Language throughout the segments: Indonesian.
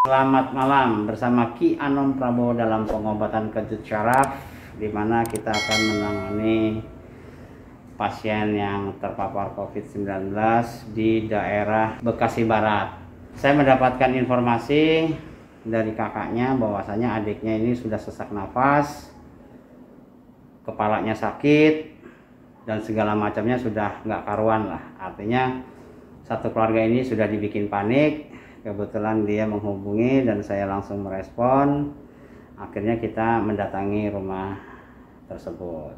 Selamat malam bersama Ki Anom Prabowo dalam pengobatan kejut syaraf, di mana kita akan menangani pasien yang terpapar COVID-19 di daerah Bekasi Barat. Saya mendapatkan informasi dari kakaknya bahwasanya adiknya ini sudah sesak nafas, kepalanya sakit, dan segala macamnya sudah nggak karuan lah. Artinya satu keluarga ini sudah dibikin panik. Kebetulan dia menghubungi dan saya langsung merespon. Akhirnya kita mendatangi rumah tersebut.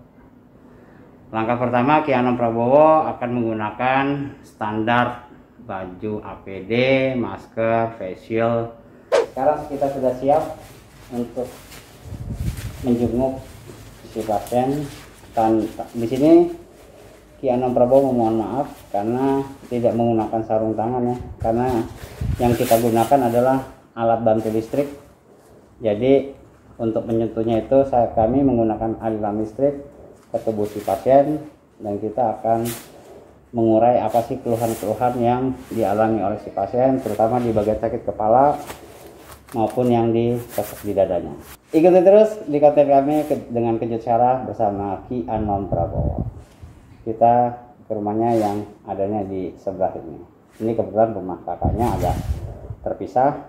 Langkah pertama, Ki Anom Prabowo akan menggunakan standar baju APD, masker, face shield. Sekarang kita sudah siap untuk menjenguk si pasien. Dan di sini Ki Anom Prabowo memohon maaf karena tidak menggunakan sarung tangan ya, karena yang kita gunakan adalah alat bantu listrik. Jadi untuk menyentuhnya itu kami menggunakan aliran listrik ke tubuh si pasien, dan kita akan mengurai apa sih keluhan-keluhan yang dialami oleh si pasien, terutama di bagian sakit kepala maupun yang sesak di dadanya. Ikuti terus di konten kami dengan kejut syaraf bersama Ki Anom Prabowo. Kita ke rumahnya yang adanya di sebelah ini. Ini kebetulan rumah kakaknya agak terpisah,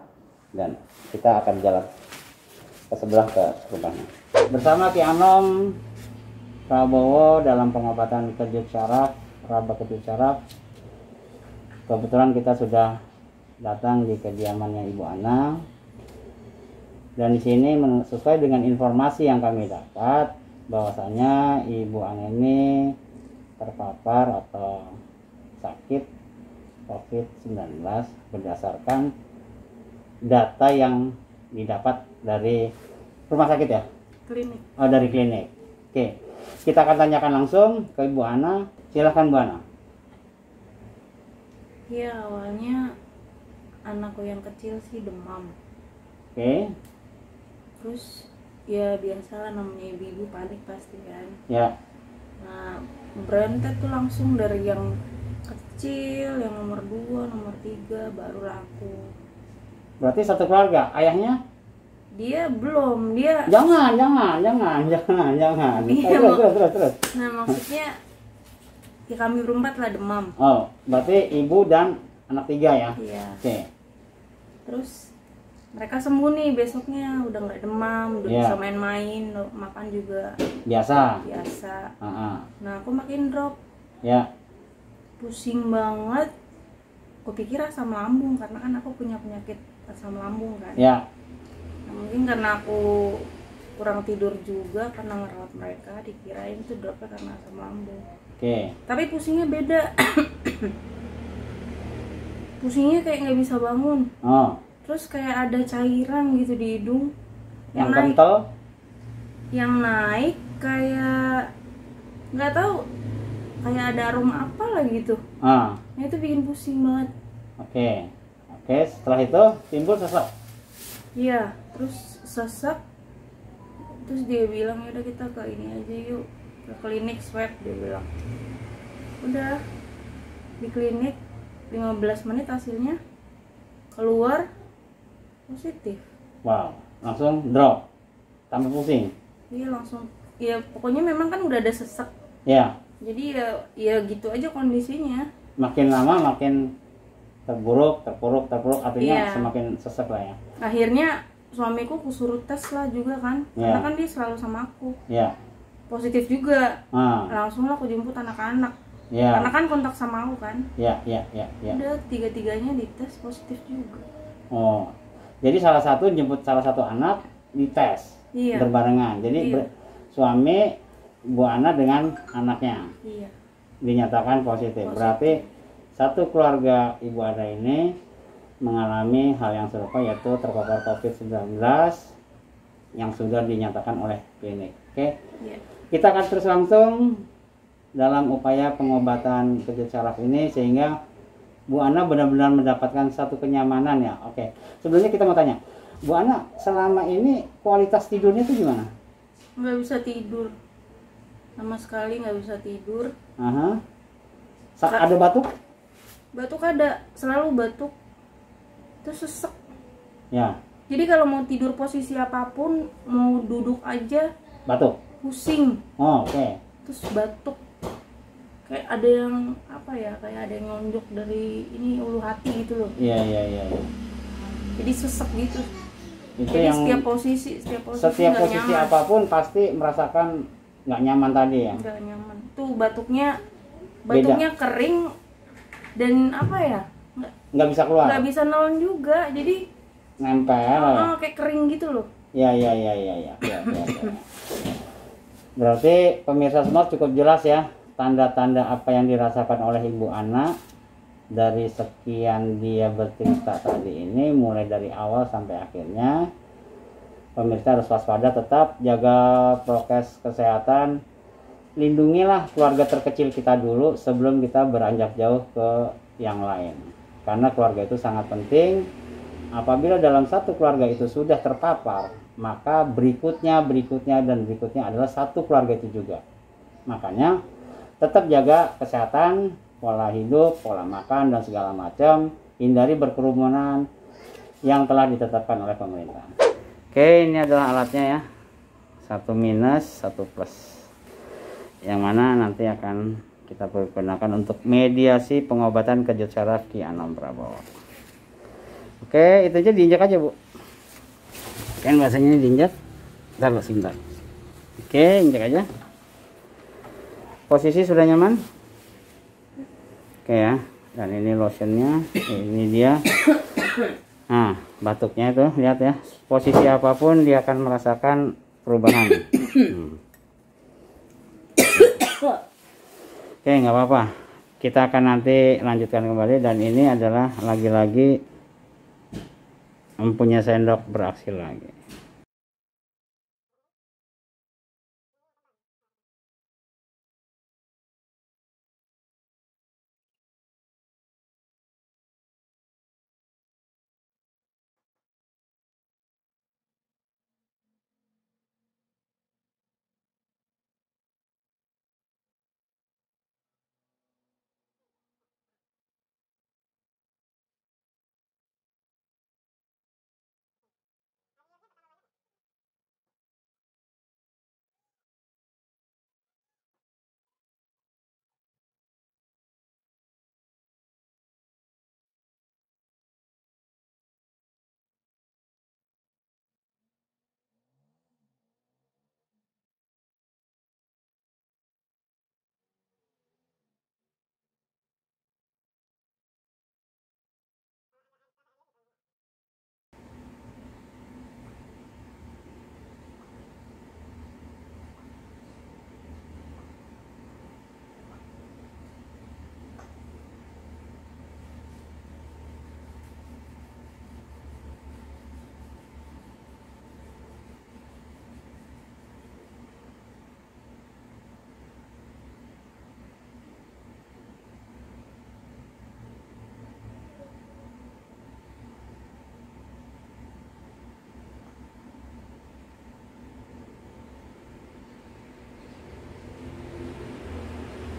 dan kita akan jalan ke sebelah ke rumahnya. Bersama Ki Anom Prabowo dalam pengobatan kejut syaraf, raba kejut syaraf. Kebetulan kita sudah datang di kediamannya Ibu Ana. Dan di sini sesuai dengan informasi yang kami dapat, bahwasanya Ibu Ana ini terpapar atau sakit COVID-19 berdasarkan data yang didapat dari rumah sakit ya? Klinik. Oh, dari klinik. Oke, kita akan tanyakan langsung ke Ibu Ana. Silahkan Bu Ana. Ya, awalnya anakku yang kecil sih demam. Oke. Terus ya biasalah, namanya ibu-ibu panik pasti kan. Ya. Nah, berentet tuh langsung dari yang kecil, yang nomor 2, nomor 3 baru laku. Berarti satu keluarga. Ayahnya? Dia belum, dia Jangan. Iya, Terus. Nah, maksudnya ya kami berempat lah demam. Oh, berarti ibu dan anak 3 ya? Iya. Oke. Terus mereka sembuh nih, besoknya udah nggak demam, udah bisa main-main, makan juga Biasa. Nah, aku makin drop. Ya. Pusing banget. Aku pikir asam lambung, karena kan aku punya penyakit asam lambung kan. Ya. Nah, mungkin karena aku kurang tidur juga karena ngerawat mereka, dikirain itu dropnya karena asam lambung. Oke. Tapi pusingnya beda. Pusingnya kayak nggak bisa bangun. Oh. Terus kayak ada cairan gitu di hidung Yang kental? Yang naik kayak nggak tahu, kayak ada aroma apa lah gitu. Nah, itu bikin pusing banget. Oke, setelah itu timbul sesak. Iya, terus sesak. Terus dia bilang, yaudah kita ke ini aja yuk, ke klinik swab, dia bilang. Udah di klinik 15 menit hasilnya keluar positif. Wow, langsung drop, tambah pusing. Iya, langsung. Ya pokoknya memang kan udah ada sesak. Ya. Jadi ya gitu aja kondisinya. Makin lama makin terpuruk, artinya semakin sesak lah ya. Akhirnya suamiku kusuruh tes lah juga kan, karena kan dia selalu sama aku. Ya. Positif juga. Langsung lah aku jemput anak-anak. Ya. Karena kan kontak sama aku kan. Ya. Udah 3-tiganya dites positif juga. Oh, jadi jemput salah satu anak dites berbarengan. Jadi suami Bu Ana dengan anaknya dinyatakan positif. Berarti satu keluarga Ibu Ana ini mengalami hal yang serupa, yaitu terpapar COVID-19 yang sudah dinyatakan oleh klinik. Oke. Kita akan terus langsung dalam upaya pengobatan kejut syaraf ini sehingga Bu Ana benar-benar mendapatkan satu kenyamanan ya. Oke. Sebelumnya kita mau tanya, Bu Ana selama ini kualitas tidurnya itu gimana? Nggak bisa tidur, sama sekali nggak bisa tidur. Ada batuk? Batuk ada, selalu batuk. Terus sesek. Ya. Jadi kalau mau tidur posisi apapun, mau duduk aja Batuk. pusing, Oh, oke. terus batuk. Kayak ada yang apa ya, kayak ada yang nonjok dari ini ulu hati gitu loh. Iya, iya, iya. Jadi sesek gitu. Itu Jadi yang setiap posisi setiap nggak posisi nyaman. apapun pasti merasakan nggak nyaman tadi ya. Nggak nyaman. Tuh batuknya kering dan apa ya? Nggak bisa keluar. Nggak bisa nelen juga. Jadi Nempel. kayak kering gitu loh. Ya, ya, ya, ya, ya, ya, ya, ya. Berarti pemirsa semua cukup jelas ya tanda-tanda apa yang dirasakan oleh Ibu Ana dari sekian dia bercerita tadi ini, mulai dari awal sampai akhirnya. Pemirsa harus waspada, tetap jaga prokes kesehatan, lindungilah keluarga terkecil kita dulu sebelum kita beranjak jauh ke yang lain, karena keluarga itu sangat penting. Apabila dalam satu keluarga itu sudah terpapar, maka berikutnya adalah satu keluarga itu juga. Makanya tetap jaga kesehatan, pola hidup, pola makan dan segala macam, hindari berkerumunan yang telah ditetapkan oleh pemerintah. Oke, ini adalah alatnya ya. Satu minus, satu plus. Yang mana nanti akan kita pergunakan untuk mediasi pengobatan kejut saraf Ki Anom Prabowo. Oke, itu aja, diinjak aja Bu. Kan bahasanya ini diinjak. Bentar Bu, sebentar. Oke, injak aja. Posisi sudah nyaman? Oke ya. Dan ini lotionnya, ini dia. Nah, batuknya itu lihat ya. Posisi apapun dia akan merasakan perubahan. Oke, nggak apa-apa. Kita akan nanti lanjutkan kembali, dan ini adalah lagi-lagi empunya sendok beraksi lagi.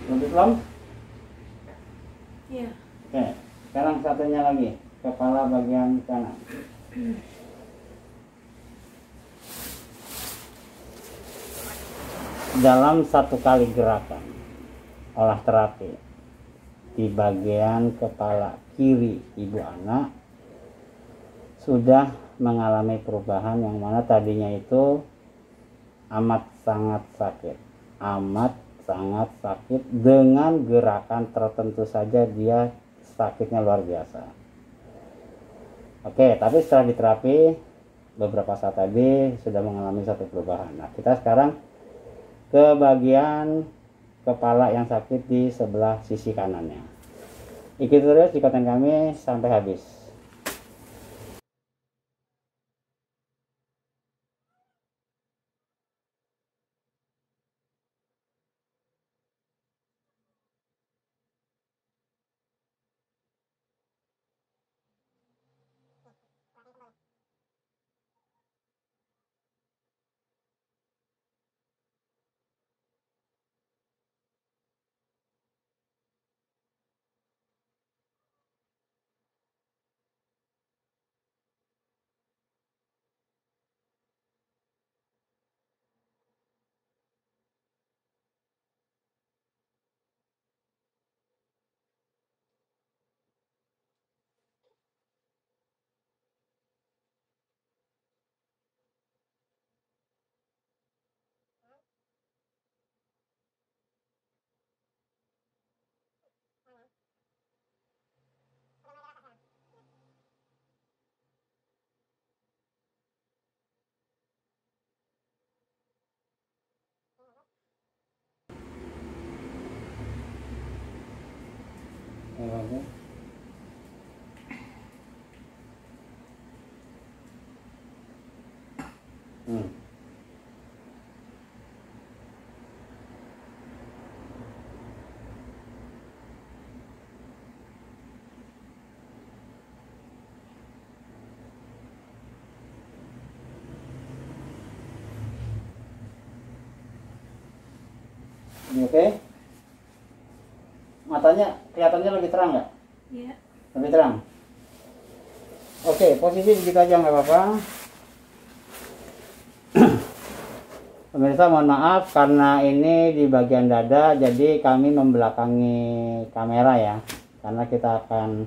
Lebih belum? Iya. Oke, sekarang satunya lagi, kepala bagian kanan. Dalam satu kali gerakan olah terapi di bagian kepala kiri Ibu Ana sudah mengalami perubahan, yang mana tadinya itu amat sangat sakit, dengan gerakan tertentu saja dia sakitnya luar biasa. Oke, tapi setelah diterapi beberapa saat tadi sudah mengalami satu perubahan. Nah, kita sekarang ke bagian kepala yang sakit di sebelah sisi kanannya. Ikuti terus di konten kami sampai habis. Ini oke? Matanya kelihatannya lebih terang nggak? Iya. Lebih terang. Oke, posisi begitu aja nggak apa-apa. Pemirsa mohon maaf karena ini di bagian dada, jadi kami membelakangi kamera ya, karena kita akan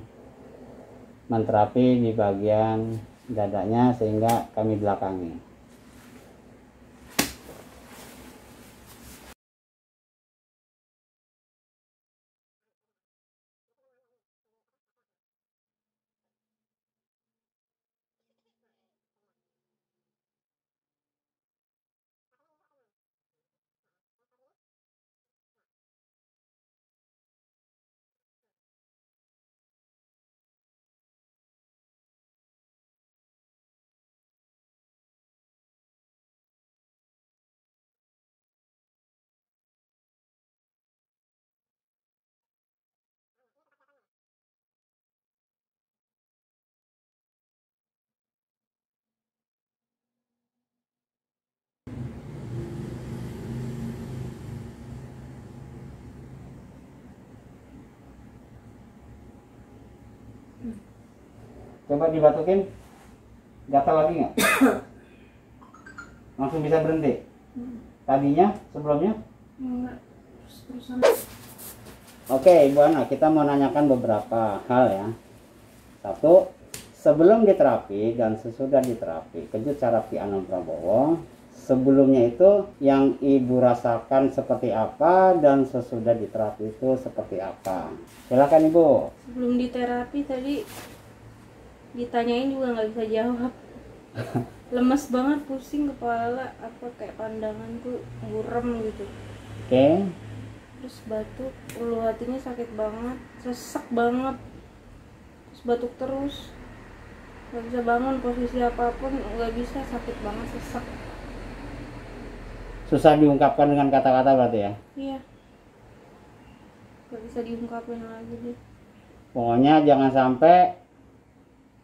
menterapi di bagian dadanya sehingga kami belakangi. Coba dibatukin, gatal lagi nggak? Langsung bisa berhenti? Tadinya, sebelumnya? Enggak, terus-terusan. Oke, Ibu Ana, kita mau nanyakan beberapa hal ya. Satu, sebelum diterapi dan sesudah diterapi, Kejut Syaraf Ki Anom Prabowo, sebelumnya itu yang Ibu rasakan seperti apa dan sesudah diterapi itu seperti apa? Silakan Ibu. Sebelum diterapi tadi ditanyain juga nggak bisa jawab. Lemes banget, pusing kepala, apa kayak pandanganku buram gitu. Oke. Terus batuk, ulu hatinya sakit banget, sesek banget, terus batuk terus, nggak bisa bangun posisi apapun, nggak bisa, sakit banget, sesek. Susah diungkapkan dengan kata-kata berarti ya? Iya, nggak bisa diungkapin lagi deh. Pokoknya jangan sampai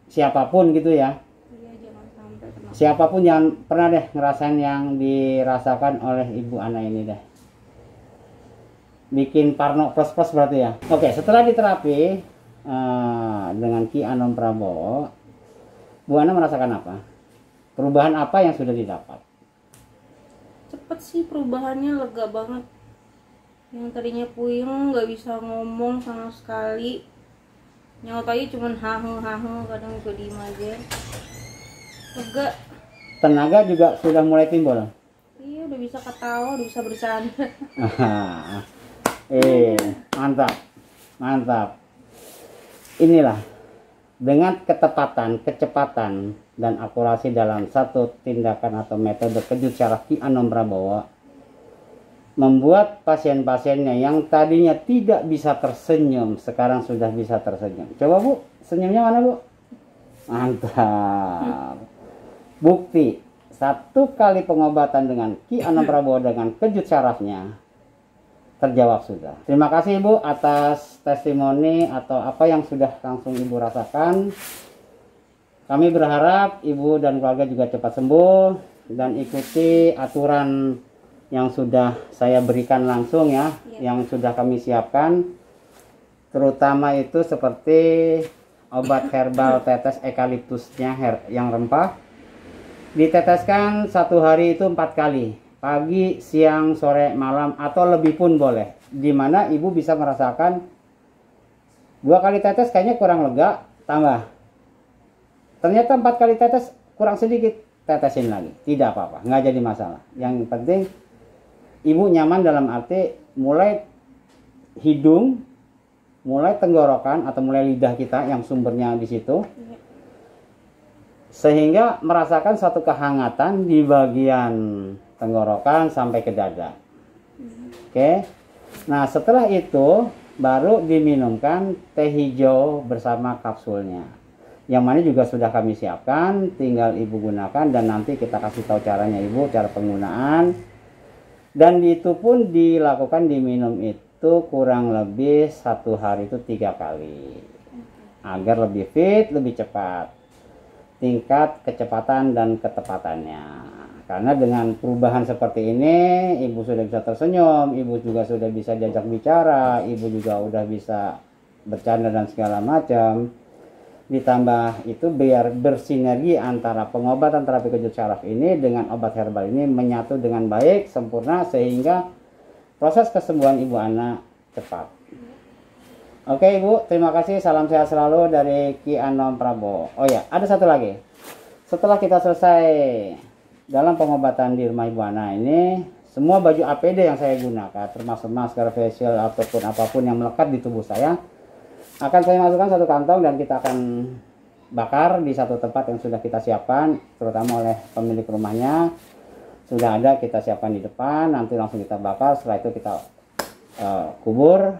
siapapun gitu ya. Iya, jangan sampai kenapa. Siapapun jangan pernah deh ngerasain yang dirasakan oleh Ibu Ana ini deh. Bikin parno plus-plus berarti ya. Oke, setelah diterapi dengan Ki Anom Prabowo, Bu Ana merasakan apa? Perubahan apa yang sudah didapat? Cepet sih perubahannya, lega banget. Yang tadinya puyeng, nggak bisa ngomong sama sekali. Nyaut aja cuman hahe, kadang juga diem aja. Lega. Tenaga juga sudah mulai timbul. Iya, udah bisa ketawa, udah bisa bercanda. Mantap, mantap. Inilah dengan ketepatan, kecepatan, dan akurasi dalam satu tindakan atau metode Kejut Syaraf Ki Anom Prabowo membuat pasien-pasiennya yang tadinya tidak bisa tersenyum sekarang sudah bisa tersenyum. Coba Bu, senyumnya mana Bu? Mantap. Bukti 1 kali pengobatan dengan Ki Anom Prabowo dengan Kejut Syarafnya terjawab sudah. Terima kasih Ibu atas testimoni atau apa yang sudah langsung Ibu rasakan. Kami berharap Ibu dan keluarga juga cepat sembuh dan ikuti aturan yang sudah saya berikan langsung ya, yang sudah kami siapkan, terutama itu seperti obat herbal tetes eukaliptusnya yang rempah, diteteskan 1 hari itu 4 kali, pagi, siang, sore, malam, atau lebih pun boleh, dimana Ibu bisa merasakan 2 kali tetes kayaknya kurang lega, tambah, ternyata 4 kali tetes kurang sedikit, tetesin lagi, tidak apa-apa, nggak jadi masalah. Yang penting Ibu nyaman dalam arti mulai hidung, mulai tenggorokan atau mulai lidah kita yang sumbernya di situ, sehingga merasakan satu kehangatan di bagian tenggorokan sampai ke dada. Oke. Nah setelah itu baru diminumkan teh hijau bersama kapsulnya. Yang mana juga sudah kami siapkan, tinggal Ibu gunakan dan nanti kita kasih tahu caranya Ibu, cara penggunaan. Dan itu pun dilakukan diminum itu kurang lebih 1 hari itu 3 kali. Agar lebih fit, lebih cepat. Tingkat kecepatan dan ketepatannya. Karena dengan perubahan seperti ini, Ibu sudah bisa tersenyum, Ibu juga sudah bisa diajak bicara, Ibu juga udah bisa bercanda dan segala macam. Ditambah itu biar bersinergi antara pengobatan terapi kejut syaraf ini dengan obat herbal ini menyatu dengan baik, sempurna, sehingga proses kesembuhan Ibu Ana cepat. Oke Ibu, terima kasih. Salam sehat selalu dari Ki Anom Prabowo. Oh ya, ada satu lagi. Setelah kita selesai dalam pengobatan di rumah Ibu Ana ini, semua baju APD yang saya gunakan, termasuk masker, facial, ataupun apapun yang melekat di tubuh saya, akan saya masukkan satu kantong dan kita akan bakar di satu tempat yang sudah kita siapkan, terutama oleh pemilik rumahnya. Sudah ada kita siapkan di depan, nanti langsung kita bakar, setelah itu kita kubur.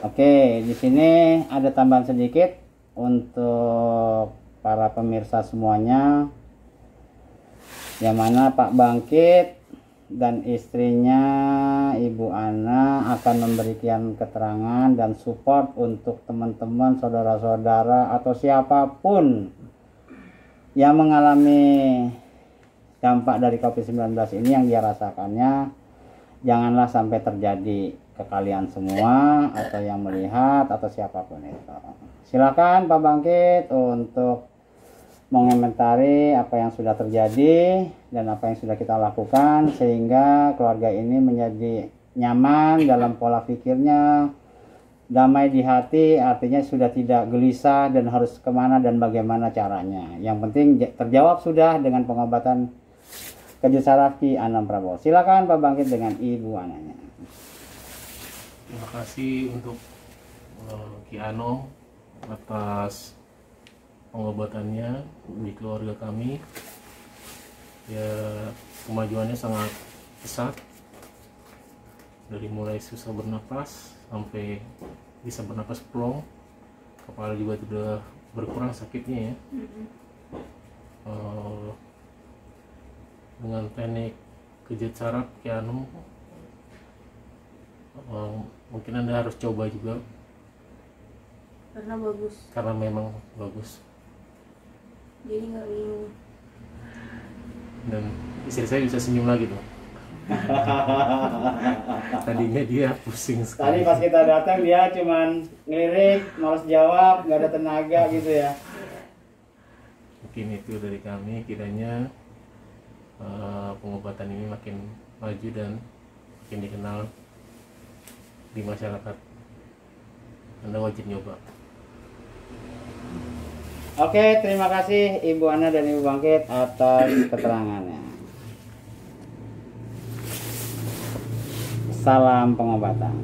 Oke, di sini ada tambahan sedikit untuk para pemirsa semuanya, yang mana Pak Bangkit dan istrinya Ibu Ana akan memberikan keterangan dan support untuk teman-teman, saudara-saudara atau siapapun yang mengalami dampak dari COVID-19 ini yang dia rasakannya. Janganlah sampai terjadi ke kalian semua atau yang melihat atau siapapun itu. Silakan Pak Bangkit untuk mengomentari apa yang sudah terjadi dan apa yang sudah kita lakukan sehingga keluarga ini menjadi nyaman dalam pola pikirnya, damai di hati, artinya sudah tidak gelisah dan harus kemana dan bagaimana caranya. Yang penting terjawab sudah dengan pengobatan kejut syaraf Ki Anom Prabowo. Silakan Pak Bangkit dengan Ibu Ananya. Terima kasih untuk Ki Anom atas pengobatannya di keluarga kami. Ya, kemajuannya sangat pesat, dari mulai susah bernapas sampai bisa bernapas plong, kepala juga sudah berkurang sakitnya ya. Dengan teknik kejut syaraf Ki Anom, mungkin Anda harus coba juga karena memang bagus, jadi nggak bingung. Dan istri saya bisa senyum lagi tuh. Tadinya dia pusing Tadi sekali. pas kita datang dia cuman ngelirik, males jawab, nggak ada tenaga gitu ya. Mungkin itu dari kami, kiranya pengobatan ini makin maju dan makin dikenal di masyarakat. Anda wajib nyoba. Oke, terima kasih Ibu Ana dan Ibu Bangkit atas keterangannya. Salam pengobatan.